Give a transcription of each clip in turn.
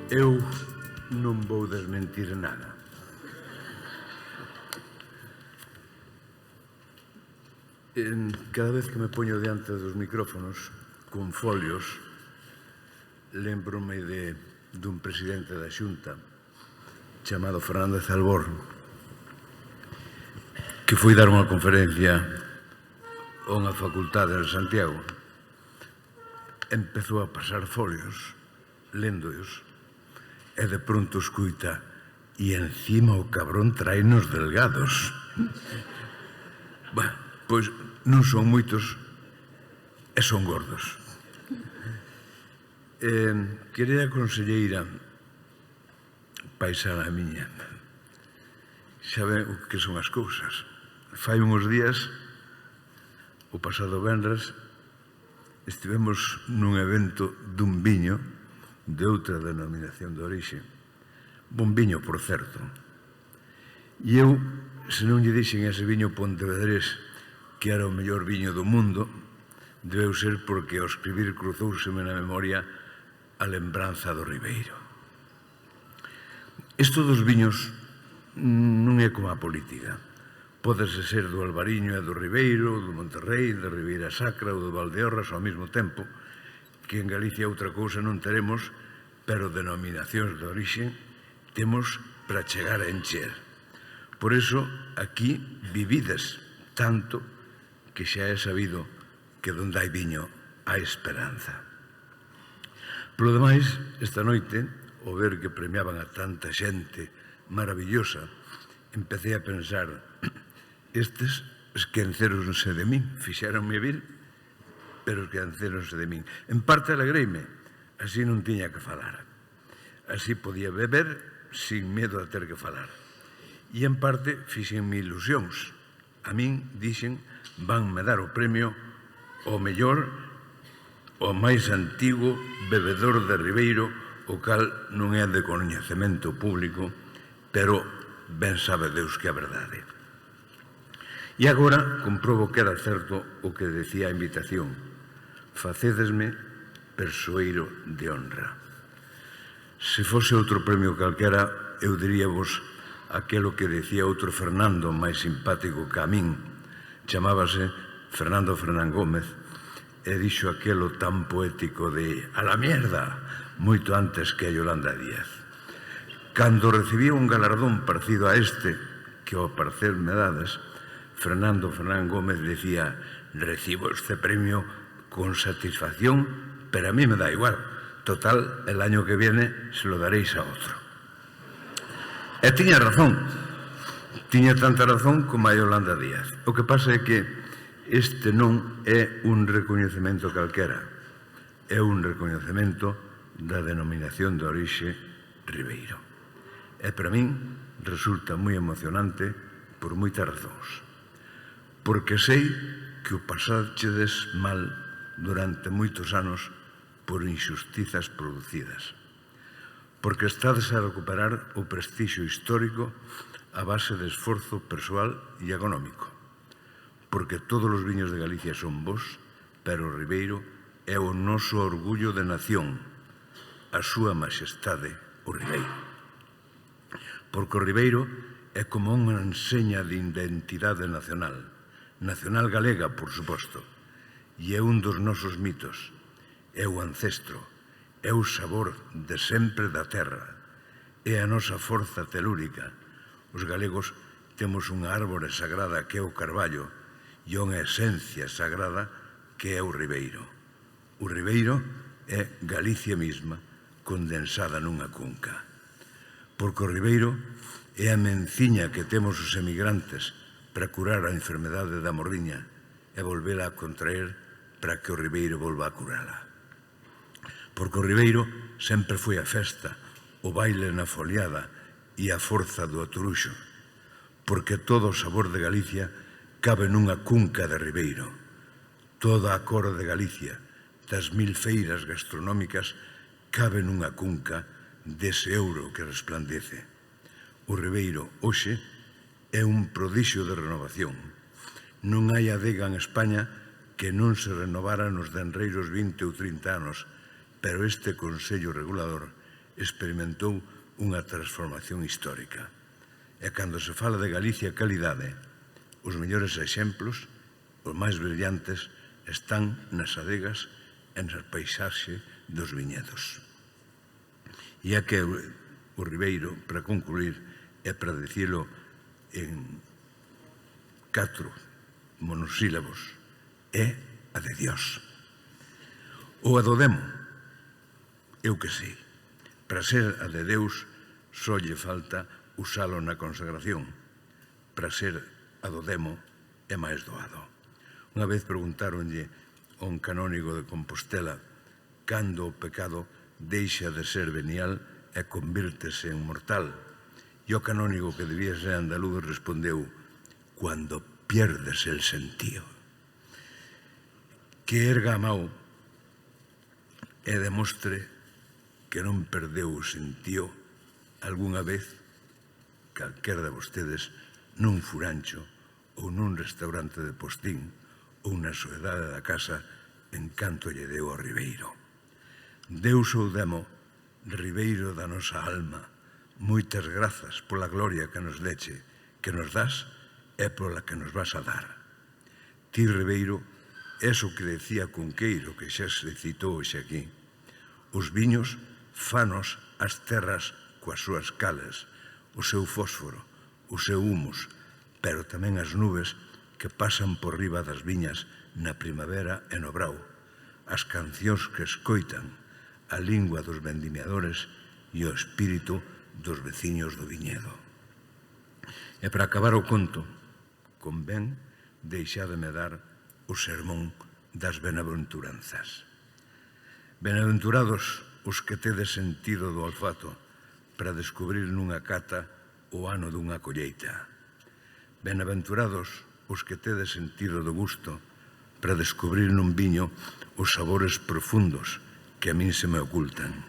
Eu non vou desmentir nada. Cada vez que me poño diante dos micrófonos con folios, lembrome dun presidente da Xunta chamado Fernández Albor, que foi dar unha conferencia a unha facultade en Santiago. Empezou a pasar folios, léndoos, e de pronto escuita: e encima o cabrón traenos delgados. Bueno, pois non son moitos e son gordos. Querida conselleira paisana miña, xa ve o que son as cousas. Fai uns días, o pasado venres, estivemos nun evento dun viño de outra denominación de orixe, bon viño, por certo. E eu, se non lle dixen ese viño pontevedrés que era o mellor viño do mundo, debeu ser porque ao escribir cruzouseme na memoria a lembranza do Ribeiro. Isto dos viños non é como a política. Pódese ser do Albariño e do Ribeiro, do Monterrey, da Ribeira Sacra ou do Valdeorras ao mesmo tempo, que en Galicia outra cousa non teremos, pero denominacións de orixe temos para chegar a encher. Por iso, aquí vivides tanto que xa é sabido que donde hai viño hai esperanza. Polo demais, esta noite, ao ver que premiaban a tanta xente maravillosa, empecé a pensar: estes esqueceronse de min, fixéronme vir, pero esqueceronse de min. En parte alegreime, así non tiña que falar. Así podía beber sin medo a ter que falar. E en parte fixenme ilusións. A min dixen: vanme dar o premio ao mellor, o máis antigo bebedor de Ribeiro, o cal non é de coñecemento público, pero ben sabe Deus que é verdade. E agora comprobo que era certo o que decía a invitación: facédesme persoeiro de honra. Se fose outro premio calquera, eu diríavos aquelo que decía outro Fernando máis simpático que a min, chamábase Fernando Fernán Gómez, e dixo aquelo tan poético de «a la mierda», moito antes que a Yolanda Díaz. Cando recibía un galardón parecido a este, que ao parecer me dades, Fernando Fernán Gómez decía: «Recibo este premio con satisfacción, pero a mí me da igual. Total, el año que viene se lo daréis a otro». E tiña razón. Tiña tanta razón como a Yolanda Díaz. O que pasa é que este non é un recoñecemento calquera. É un recoñecemento da denominación de orixe Ribeiro. E para min resulta moi emocionante por moitas razóns. Porque sei que o pasachedes mal durante moitos anos por injustizas producidas. Porque estades a recuperar o prestixio histórico a base de esforzo persoal e económico. Porque todos os viños de Galicia son vos, pero o Ribeiro é o noso orgullo de nación, a súa majestade, o Ribeiro. Porque o Ribeiro é como unha enseña de identidade nacional, nacional galega, por suposto, e é un dos nosos mitos, é o ancestro, é o sabor de sempre da terra, é a nosa forza telúrica. Os galegos temos unha árbore sagrada que é o carballo e unha esencia sagrada que é o Ribeiro. O Ribeiro é Galicia mesma condensada nunha cunca. Porque o Ribeiro é a menciña que temos os emigrantes para curar a enfermedade da morriña e volvela a contraer para que o Ribeiro volva a curala. Porque o Ribeiro sempre foi a festa, o baile na foliada e a forza do aturuxo. Porque todo o sabor de Galicia cabe nunha cunca de Ribeiro. Toda a cor de Galicia, das 1000 feiras gastronómicas, cabe nunha cunca dese ouro que resplandece. O Ribeiro, hoxe, é un prodixio de renovación. Non hai adega en España que non se renovara nos denreiros 20 ou 30 anos, pero este Consello Regulador experimentou unha transformación histórica. E cando se fala de Galicia calidade, os mellores exemplos, os máis brillantes, están nas adegas e na paisaxe dos viñedos. E é que o Ribeiro, para concluir, e para dicilo en 4 monosílabos, é a de Dios. Ou a do demo, eu que sei. Para ser a de Deus, só lle falta usalo na consagración. Para ser a do demo, é máis doado. Unha vez preguntáronlle a un canónigo de Compostela cando o pecado deixa de ser venial e convírtese en mortal. E o canónigo, que debía ser andaluz, respondeu: cuando pierdes el sentido. Que erga a mão e demostre que non perdeu o sentido algunha vez calquera de vostedes nun furancho ou nun restaurante de postín ou na soedade da casa en canto lle deu ao Ribeiro. Deus ou demo, Ribeiro da nosa alma, moitas grazas pola gloria que nos deche, que nos das e pola que nos vas a dar. Ti, Ribeiro, es o que decía Cunqueiro, que xa se citou hoxe aquí. Os viños fanos as terras coas súas cales, o seu fósforo, o seu humus, pero tamén as nubes que pasan por riba das viñas na primavera e no brao, as cancións que escoitan, a lingua dos vendimiadores e o espírito dos veciños do viñedo. E para acabar o conto, convén deixádeme dar o sermón das benaventuranzas. Benaventurados os que tedes sentido do olfato para descubrir nunha cata o ano dunha colleita. Benaventurados os que tedes sentido do gusto para descubrir nun viño os sabores profundos que a min se me ocultan.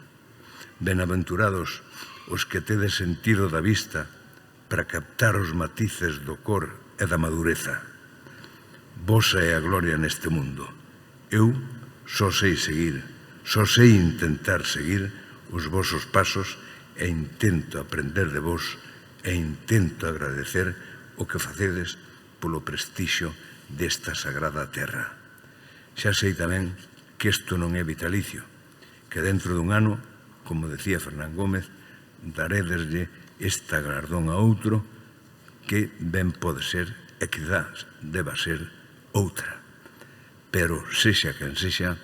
Benaventurados os que tedes sentido da vista para captar os matices do cor e da madureza. Vosa é a gloria neste mundo. Eu só sei seguir, só sei intentar seguir os vosos pasos e intento aprender de vos e intento agradecer o que facedes polo prestixio desta sagrada terra. Xa sei tamén que isto non é vitalicio, que dentro dun ano, como decía Fernán Gómez, darédeslle esta galardón a outro que ben pode ser e quizás deba ser outra. Pero, sexa quen sexa,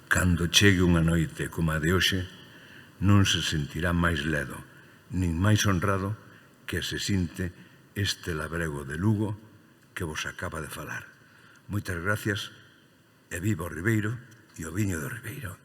cando chegue unha noite como a de hoxe, non se sentirá máis ledo, nin máis honrado que se sinte este labrego de Lugo que vos acaba de falar. Moitas gracias e viva o Ribeiro e o viño do Ribeiro.